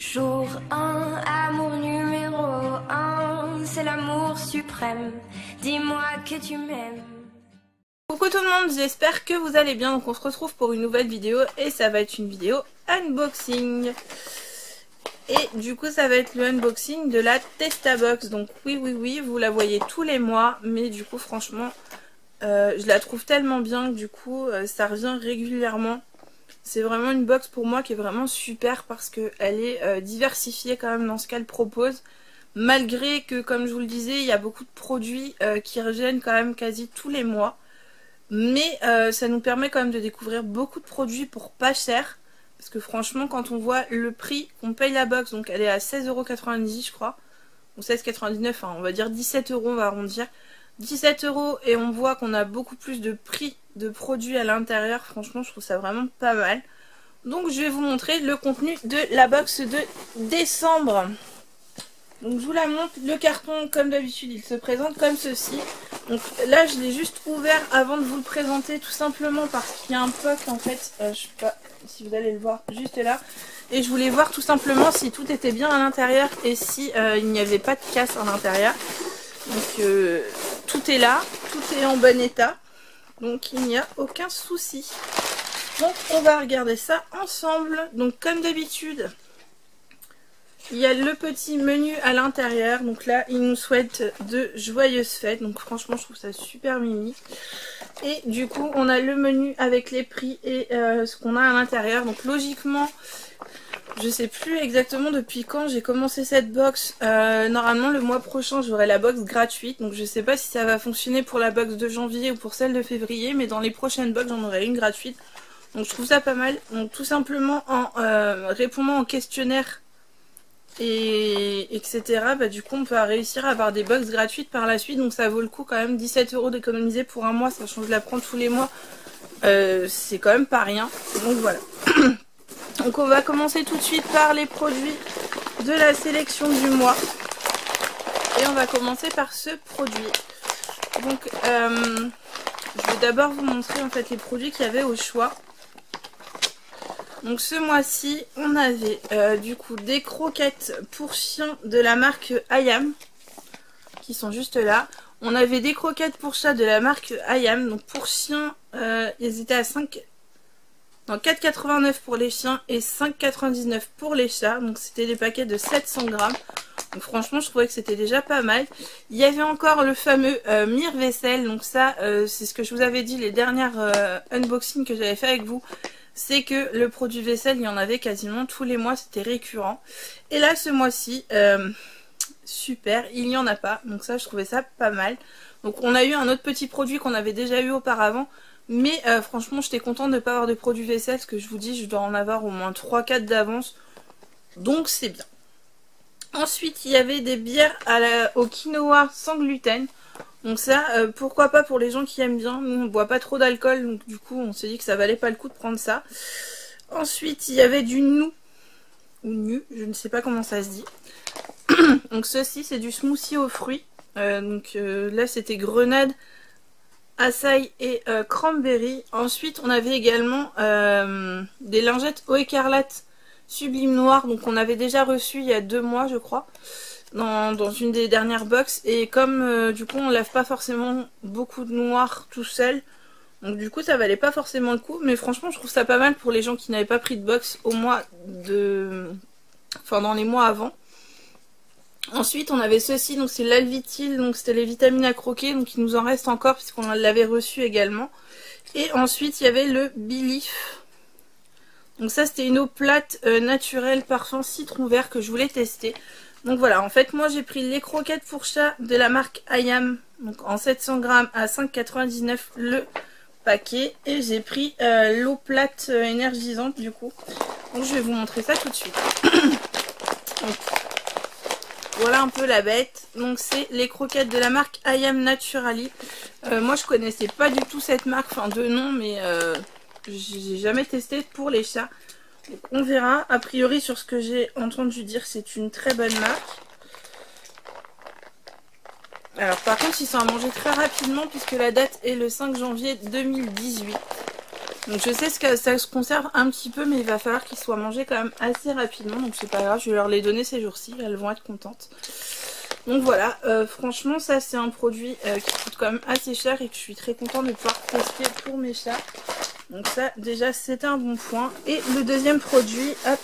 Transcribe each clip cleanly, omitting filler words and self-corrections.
Jour 1, amour numéro 1, c'est l'amour suprême. Dis-moi que tu m'aimes. Coucou tout le monde, j'espère que vous allez bien. Donc on se retrouve pour une nouvelle vidéo et ça va être une vidéo unboxing. Et du coup ça va être le unboxing de la Testabox. Donc oui, vous la voyez tous les mois, mais du coup franchement je la trouve tellement bien que du coup ça revient régulièrement. C'est vraiment une box pour moi qui est vraiment super parce qu'elle est diversifiée quand même dans ce qu'elle propose. Malgré que, comme je vous le disais, il y a beaucoup de produits qui reviennent quand même quasi tous les mois. Mais ça nous permet quand même de découvrir beaucoup de produits pour pas cher. Parce que franchement, quand on voit le prix qu'on paye la box, donc elle est à 16,90 € je crois. Ou 16,99 €, enfin, on va dire 17 €, on va arrondir. 17 € et on voit qu'on a beaucoup plus de prix de produits à l'intérieur. Franchement, je trouve ça vraiment pas mal. Donc je vais vous montrer le contenu de la box de décembre. Donc je vous la montre. Le carton, comme d'habitude, il se présente comme ceci. Donc là, je l'ai juste ouvert avant de vous le présenter, tout simplement parce qu'il y a un puck en fait. Je sais pas si vous allez le voir juste là. Et je voulais voir tout simplement si tout était bien à l'intérieur et si il n'y avait pas de casse à l'intérieur. Donc tout est là, tout est en bon état, donc il n'y a aucun souci. Donc on va regarder ça ensemble. Donc comme d'habitude, il y a le petit menu à l'intérieur. Donc là, il nous souhaite de joyeuses fêtes. Donc franchement, je trouve ça super mimi. Et du coup, on a le menu avec les prix et ce qu'on a à l'intérieur. Donc logiquement, je sais plus exactement depuis quand j'ai commencé cette box. Normalement le mois prochain j'aurai la box gratuite. Donc je sais pas si ça va fonctionner pour la box de janvier ou pour celle de février. Mais dans les prochaines box j'en aurai une gratuite. Donc je trouve ça pas mal. Donc tout simplement en répondant au questionnaire et etc. Bah, du coup on peut réussir à avoir des box gratuites par la suite. Donc ça vaut le coup quand même. 17 € d'économiser pour un mois. Sachant que je la prends tous les mois. C'est quand même pas rien. Donc voilà. Donc on va commencer tout de suite par les produits de la sélection du mois. Et on va commencer par ce produit. Donc je vais d'abord vous montrer en fait les produits qu'il y avait au choix. Donc ce mois-ci on avait du coup des croquettes pour chiens de la marque Hayam. Qui sont juste là. On avait des croquettes pour chats de la marque Hayam. Donc pour chiens ils étaient à 4,89 € pour les chiens et 5,99 € pour les chats. Donc c'était des paquets de 700 grammes. Donc franchement je trouvais que c'était déjà pas mal. Il y avait encore le fameux Mire Vaisselle. Donc ça c'est ce que je vous avais dit les dernières unboxings que j'avais fait avec vous. C'est que le produit vaisselle il y en avait quasiment tous les mois. C'était récurrent. Et là ce mois-ci super, il n'y en a pas. Donc ça je trouvais ça pas mal. Donc on a eu un autre petit produit qu'on avait déjà eu auparavant. Mais franchement j'étais contente de ne pas avoir de produits vaisselle. Parce que je vous dis je dois en avoir au moins 3-4 d'avance. Donc c'est bien. Ensuite il y avait des bières au quinoa sans gluten. Donc ça pourquoi pas pour les gens qui aiment bien. Nous on ne boit pas trop d'alcool. Donc du coup on s'est dit que ça valait pas le coup de prendre ça. Ensuite il y avait du nou. Ou nu, je ne sais pas comment ça se dit. Donc ceci c'est du smoothie aux fruits. Là c'était grenade, açaï et cranberry. Ensuite on avait également des lingettes eau écarlate sublime noir. Donc on avait déjà reçu il y a 2 mois je crois. Dans une des dernières box. Et comme du coup on lave pas forcément beaucoup de noir tout seul. Donc du coup ça valait pas forcément le coup. Mais franchement je trouve ça pas mal pour les gens qui n'avaient pas pris de box au mois de... Enfin dans les mois avant. Ensuite on avait ceci, donc c'est l'Alvitil, donc c'était les vitamines à croquer, donc il nous en reste encore puisqu'on l'avait reçu également. Et ensuite il y avait le Belief. Donc ça c'était une eau plate naturelle parfum citron vert que je voulais tester. Donc voilà, en fait moi j'ai pris les croquettes pour chat de la marque Hayam, donc en 700 grammes à 5,99 € le paquet. Et j'ai pris l'eau plate énergisante du coup. Donc je vais vous montrer ça tout de suite. Donc, voilà un peu la bête. Donc c'est les croquettes de la marque Hayam Naturally. Moi je connaissais pas du tout cette marque, enfin de nom, mais j'ai jamais testé pour les chats. Donc on verra. A priori sur ce que j'ai entendu dire c'est une très bonne marque. Alors par contre ils sont à manger très rapidement puisque la date est le 5 janvier 2018. Donc je sais que ça se conserve un petit peu, mais il va falloir qu'ils soient mangés quand même assez rapidement. Donc c'est pas grave, je vais leur les donner ces jours-ci, elles vont être contentes. Donc voilà, franchement ça c'est un produit qui coûte quand même assez cher et que je suis très contente de pouvoir tester pour mes chats. Donc ça déjà c'est un bon point. Et le deuxième produit, hop,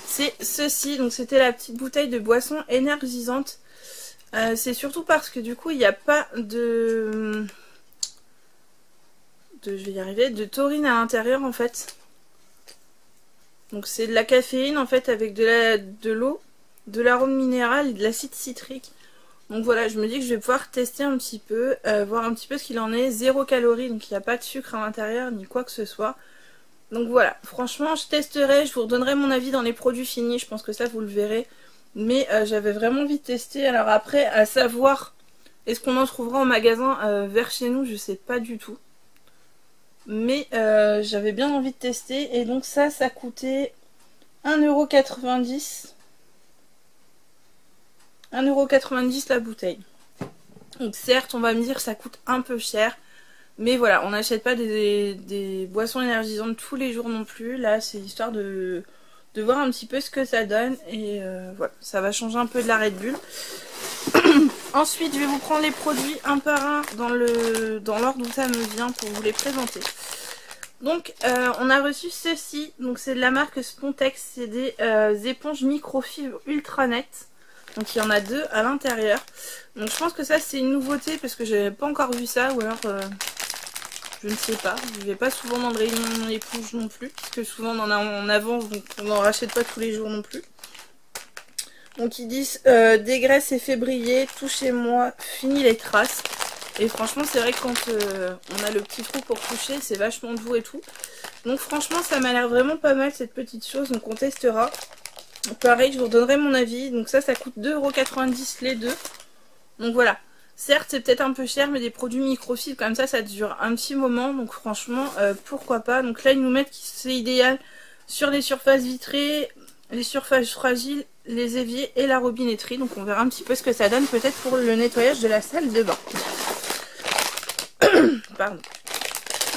c'est ceci. Donc c'était la petite bouteille de boisson énergisante. C'est surtout parce que du coup il n'y a pas de je vais y arriver, de taurine à l'intérieur en fait. Donc c'est de la caféine en fait avec de l'eau, de l'arôme minéral et de l'acide citrique. Donc voilà, je me dis que je vais pouvoir tester un petit peu, voir un petit peu ce qu'il en est. 0 calories, donc il n'y a pas de sucre à l'intérieur ni quoi que ce soit. Donc voilà, franchement je testerai, je vous redonnerai mon avis dans les produits finis, je pense que ça vous le verrez. Mais j'avais vraiment envie de tester. Alors après, à savoir, est-ce qu'on en trouvera en magasin vers chez nous, je sais pas du tout. Mais j'avais bien envie de tester. Et donc ça coûtait 1,90 €. 1,90 € la bouteille. Donc certes, on va me dire ça coûte un peu cher. Mais voilà, on n'achète pas des boissons énergisantes tous les jours non plus. Là, c'est histoire de voir un petit peu ce que ça donne. Et voilà, ça va changer un peu de la Red Bull. Ensuite, je vais vous prendre les produits un par un dans l'ordre où ça me vient pour vous les présenter. Donc, on a reçu ceci. Donc, c'est de la marque Spontex. C'est des éponges microfibres ultra nettes. Donc, il y en a 2 à l'intérieur. Donc, je pense que ça, c'est une nouveauté parce que j'avais pas encore vu ça. Ou alors, je ne sais pas. Je vais pas souvent dans de réunions éponges non plus. Parce que souvent, on en a en avance. Donc, on n'en rachète pas tous les jours non plus. Donc ils disent dégraisse et fait briller, touchez-moi, fini les traces. Et franchement c'est vrai que quand on a le petit trou pour toucher, c'est vachement doux et tout. Donc franchement ça m'a l'air vraiment pas mal cette petite chose, donc on testera. Pareil, je vous redonnerai mon avis. Donc ça coûte 2,90 € les deux. Donc voilà, certes c'est peut-être un peu cher, mais des produits microfibres comme ça dure un petit moment. Donc franchement pourquoi pas. Donc là ils nous mettent que c'est idéal sur les surfaces vitrées, les surfaces fragiles, les éviers et la robinetterie. Donc on verra un petit peu ce que ça donne peut-être pour le nettoyage de la salle de bain. Pardon.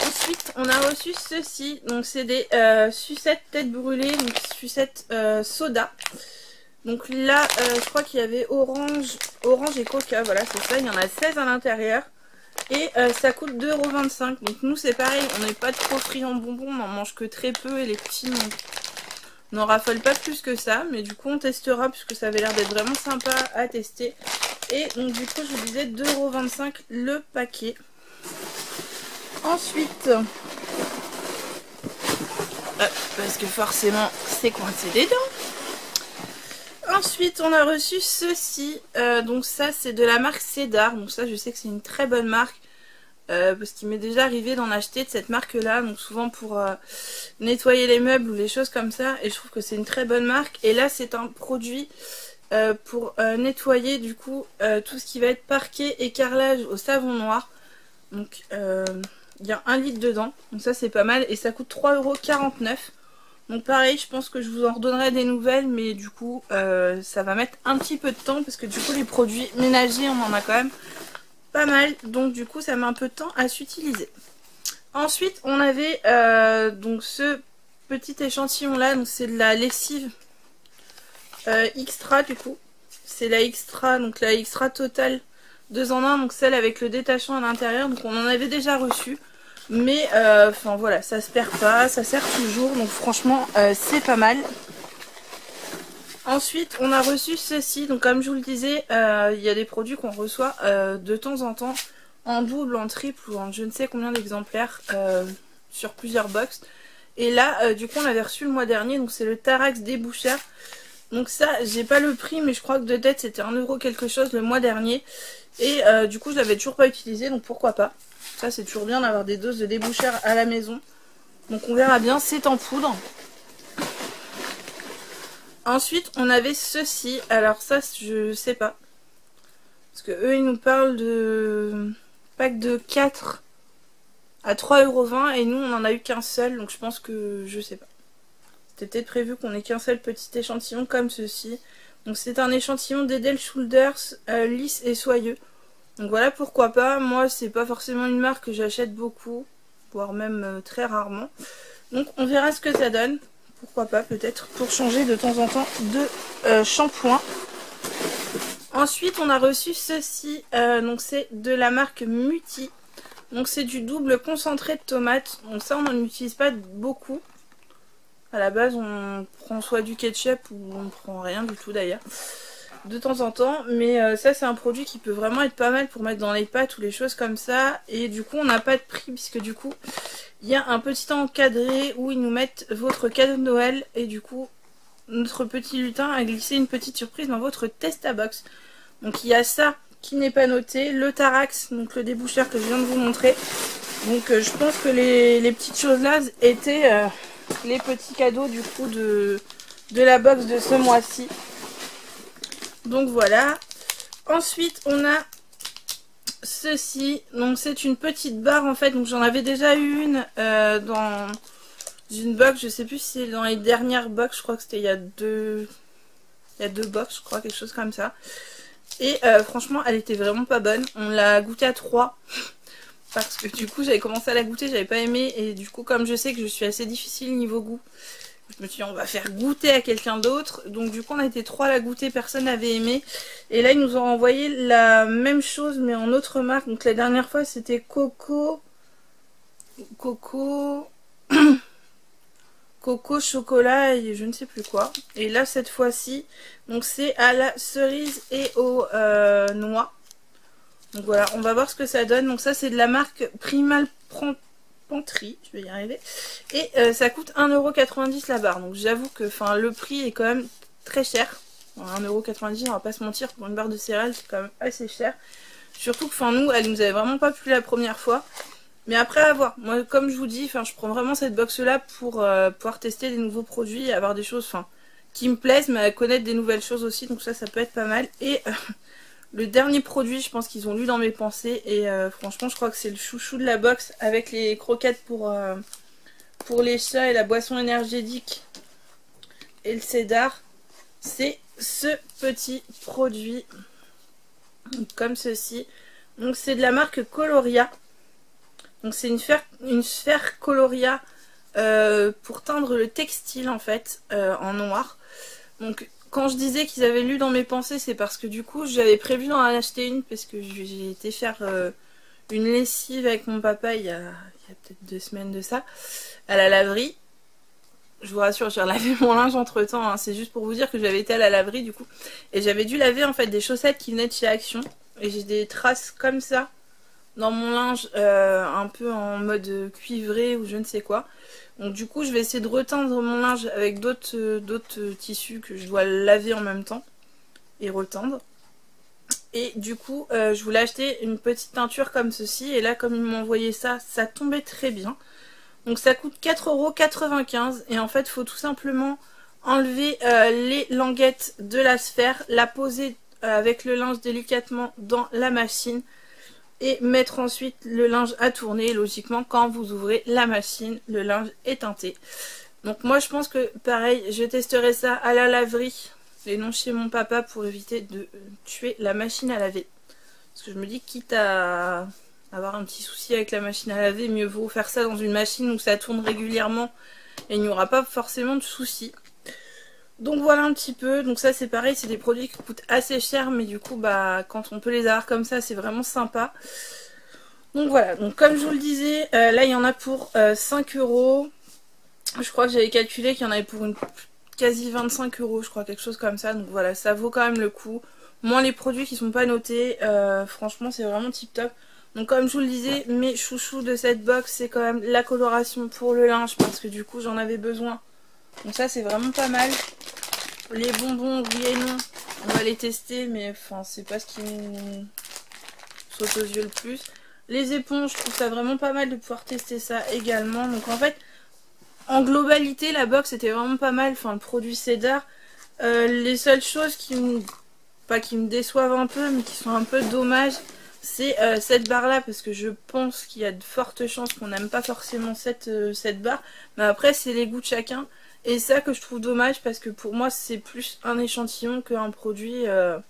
Ensuite on a reçu ceci. Donc c'est des sucettes tête brûlée, donc sucettes soda. Donc là je crois qu'il y avait orange et coca. Voilà c'est ça, il y en a 16 à l'intérieur. Et ça coûte 2,25 €. Donc nous c'est pareil, on n'est pas trop friands bonbons, on en mange que très peu et les petits n'en raffolent pas plus que ça, mais du coup on testera puisque ça avait l'air d'être vraiment sympa à tester. Et donc du coup je vous disais 2,25 € le paquet. Ensuite, parce que forcément c'est coincé des dents. Ensuite on a reçu ceci, donc ça c'est de la marque Cédar, donc ça je sais que c'est une très bonne marque. Parce qu'il m'est déjà arrivé d'en acheter de cette marque là, donc souvent pour nettoyer les meubles ou les choses comme ça, et je trouve que c'est une très bonne marque. Et là c'est un produit pour nettoyer du coup tout ce qui va être parquet et carrelage au savon noir. Donc il y a 1 litre dedans, donc ça c'est pas mal, et ça coûte 3,49 €. Donc pareil, je pense que je vous en redonnerai des nouvelles, mais du coup ça va mettre un petit peu de temps parce que du coup les produits ménagers on en a quand même pas mal, donc du coup ça met un peu de temps à s'utiliser. Ensuite on avait donc ce petit échantillon là, donc c'est de la lessive extra du coup. C'est la extra, donc la extra totale 2 en 1, donc celle avec le détachant à l'intérieur. Donc on en avait déjà reçu, mais enfin voilà, ça se perd pas, ça sert toujours, donc franchement c'est pas mal. Ensuite on a reçu ceci, donc comme je vous le disais, il y a des produits qu'on reçoit de temps en temps en double, en triple ou en je ne sais combien d'exemplaires sur plusieurs box. Et là du coup on l'avait reçu le mois dernier, donc c'est le Tarax déboucheur. Donc ça j'ai pas le prix, mais je crois que de tête c'était 1 € quelque chose le mois dernier. Et du coup je l'avais toujours pas utilisé, donc pourquoi pas. Ça c'est toujours bien d'avoir des doses de déboucheur à la maison. Donc on verra bien, c'est en poudre. Ensuite on avait ceci, alors ça je sais pas, parce que eux ils nous parlent de pack de 4 à 3,20 € et nous on en a eu qu'un seul, donc je pense que je sais pas. C'était peut-être prévu qu'on ait qu'un seul petit échantillon comme ceci. Donc c'est un échantillon d'Edel Shoulders lisse et soyeux. Donc voilà pourquoi pas, moi c'est pas forcément une marque que j'achète beaucoup. voire même très rarement. Donc on verra ce que ça donne. Pourquoi pas peut-être pour changer de temps en temps de shampoing. Ensuite on a reçu ceci, donc c'est de la marque Muti. Donc c'est du double concentré de tomate. Donc ça on n'en utilise pas beaucoup. À la base on prend soit du ketchup ou on prend rien du tout d'ailleurs. De temps en temps, mais ça c'est un produit qui peut vraiment être pas mal pour mettre dans les pâtes ou les choses comme ça, et du coup on n'a pas de prix puisque du coup il y a un petit encadré où ils nous mettent votre cadeau de Noël, et du coup notre petit lutin a glissé une petite surprise dans votre Testabox. Donc il y a ça qui n'est pas noté, le Tarax, donc le déboucheur que je viens de vous montrer. Donc je pense que les petites choses là étaient les petits cadeaux du coup de la box de ce mois-ci. Donc voilà. Ensuite on a ceci. Donc c'est une petite barre en fait. Donc j'en avais déjà eu une dans une box. Je sais plus si c'est dans les dernières box. Je crois que c'était il y a deux box, je crois, quelque chose comme ça. Et franchement elle était vraiment pas bonne. On l'a goûté à 3. Parce que du coup j'avais commencé à la goûter, j'avais pas aimé. Et du coup comme je sais que je suis assez difficile niveau goût, je me suis dit on va faire goûter à quelqu'un d'autre. Donc du coup on a été 3 à la goûter, personne n'avait aimé. Et là ils nous ont envoyé la même chose mais en autre marque. Donc la dernière fois c'était Coco chocolat et je ne sais plus quoi. Et là cette fois-ci donc c'est à la cerise et aux noix. Donc voilà, on va voir ce que ça donne. Donc ça c'est de la marque Primal Pantry, je vais y arriver. Et ça coûte 1,90€ la barre. Donc j'avoue que le prix est quand même très cher. 1,90€, on va pas se mentir, pour une barre de céréales c'est quand même assez cher. Surtout que nous, elle nous avait vraiment pas plu la première fois. Mais après à voir. Moi comme je vous dis, je prends vraiment cette box là pour pouvoir tester des nouveaux produits et avoir des choses qui me plaisent, mais à connaître des nouvelles choses aussi. Donc ça peut être pas mal. Et le dernier produit, je pense qu'ils ont lu dans mes pensées. Et franchement je crois que c'est le chouchou de la box, avec les croquettes pour les chats et la boisson énergétique et le cédar. C'est ce petit produit comme ceci. Donc c'est de la marque Coloria. Donc c'est une sphère Coloria pour teindre le textile en fait en noir. Donc quand je disais qu'ils avaient lu dans mes pensées, c'est parce que du coup j'avais prévu d'en acheter une, parce que j'ai été faire une lessive avec mon papa il y a peut-être 2 semaines de ça, à la laverie. Je vous rassure, j'ai lavé mon linge entre temps, hein. C'est juste pour vous dire que j'avais été à la laverie du coup. Et j'avais dû laver en fait des chaussettes qui venaient de chez Action. Et j'ai des traces comme ça dans mon linge, un peu en mode cuivré ou je ne sais quoi. Donc du coup je vais essayer de reteindre mon linge avec d'autres tissus que je dois laver en même temps et retendre. Et du coup je voulais acheter une petite teinture comme ceci, et là comme ils m'ont envoyé ça, ça tombait très bien. Donc ça coûte 4,95 € et en fait il faut tout simplement enlever les languettes de la sphère, la poser avec le linge délicatement dans la machine et mettre ensuite le linge à tourner. Logiquement quand vous ouvrez la machine, le linge est teinté. Donc moi je pense que pareil, je testerai ça à la laverie et non chez mon papa, pour éviter de tuer la machine à laver. Parce que je me dis, quitte à avoir un petit souci avec la machine à laver, mieux vaut faire ça dans une machine où ça tourne régulièrement et il n'y aura pas forcément de soucis. Donc voilà un petit peu. Donc ça c'est pareil, c'est des produits qui coûtent assez cher, mais du coup quand on peut les avoir comme ça, c'est vraiment sympa. Donc voilà, donc comme je vous le disais, là il y en a pour 5 €. Je crois que j'avais calculé qu'il y en avait pour quasi 25 €, je crois, quelque chose comme ça. Donc voilà, ça vaut quand même le coup. Moins les produits qui sont pas notés, franchement c'est vraiment tip top. Donc comme je vous le disais, mes chouchous de cette box, c'est quand même la coloration pour le linge, parce que du coup j'en avais besoin. Donc ça c'est vraiment pas mal. Les bonbons, oui et non, on va les tester, mais c'est pas ce qui me saute aux yeux le plus. Les éponges, je trouve ça vraiment pas mal de pouvoir tester ça également. Donc en fait, en globalité, la box était vraiment pas mal, le produit cédar. Les seules choses qui me déçoivent un peu, mais qui sont un peu dommages, c'est cette barre là, parce que je pense qu'il y a de fortes chances qu'on n'aime pas forcément cette barre. Mais après c'est les goûts de chacun, et ça que je trouve dommage, parce que pour moi c'est plus un échantillon qu'un produit à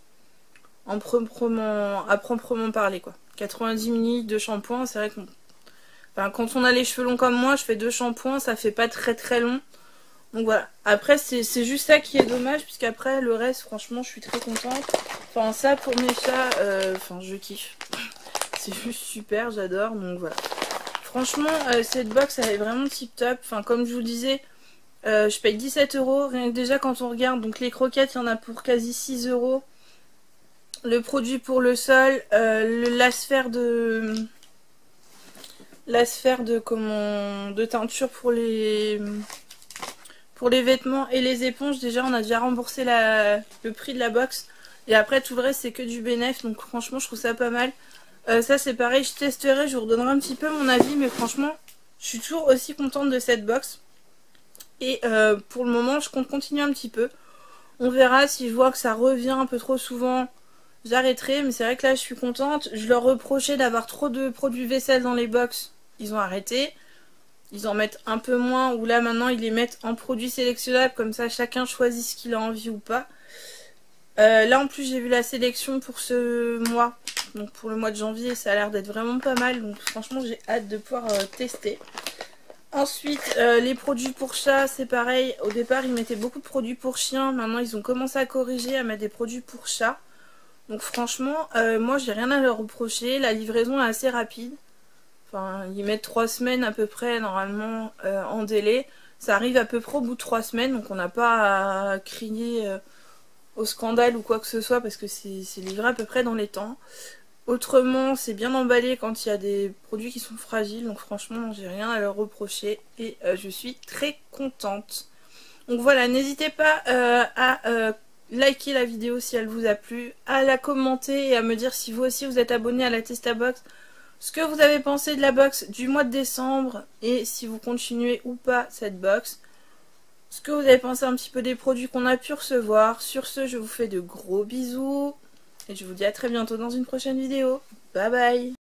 proprement parler quoi. 90 ml de shampoing, c'est vrai que Enfin, quand on a les cheveux longs comme moi, je fais 2 shampoings, ça fait pas très long. Donc voilà. Après, c'est juste ça qui est dommage, puisqu'après, le reste, franchement, je suis très contente. Enfin, ça, pour mes chats, enfin, je kiffe. C'est juste super, j'adore. Donc voilà. Franchement, cette box, elle est vraiment tip top. Enfin, comme je vous le disais, je paye 17 €. Rien que déjà, quand on regarde, donc les croquettes, il y en a pour quasi 6 €. Le produit pour le sol, la sphère de teinture pour les vêtements et les éponges. Déjà on a déjà remboursé le prix de la box, et après tout le reste c'est que du bénéf, donc franchement je trouve ça pas mal. Ça c'est pareil, je testerai, je vous redonnerai un petit peu mon avis, mais franchement je suis toujours aussi contente de cette box. Et pour le moment je compte continuer un petit peu. On verra, si je vois que ça revient un peu trop souvent, j'arrêterai, mais c'est vrai que là je suis contente. Je leur reprochais d'avoir trop de produits vaisselle dans les box, ils ont arrêté. Ils en mettent un peu moins, ou là maintenant ils les mettent en produits sélectionnables, comme ça chacun choisit ce qu'il a envie ou pas. Là en plus j'ai vu la sélection pour ce mois, donc pour le mois de janvier, ça a l'air d'être vraiment pas mal, donc franchement j'ai hâte de pouvoir tester. Ensuite les produits pour chat, c'est pareil, au départ ils mettaient beaucoup de produits pour chiens, maintenant ils ont commencé à corriger, à mettre des produits pour chat. Donc franchement moi j'ai rien à leur reprocher, la livraison est assez rapide. Enfin, ils mettent 3 semaines à peu près normalement en délai. Ça arrive à peu près au bout de 3 semaines, donc on n'a pas à crier au scandale ou quoi que ce soit, parce que c'est livré à peu près dans les temps. Autrement, c'est bien emballé quand il y a des produits qui sont fragiles, donc franchement j'ai rien à leur reprocher et je suis très contente. Donc voilà, n'hésitez pas à liker la vidéo si elle vous a plu, à la commenter et à me dire si vous aussi vous êtes abonné à la Testabox, ce que vous avez pensé de la box du mois de décembre et si vous continuez ou pas cette box. Ce que vous avez pensé un petit peu des produits qu'on a pu recevoir. Sur ce, je vous fais de gros bisous et je vous dis à très bientôt dans une prochaine vidéo. Bye bye!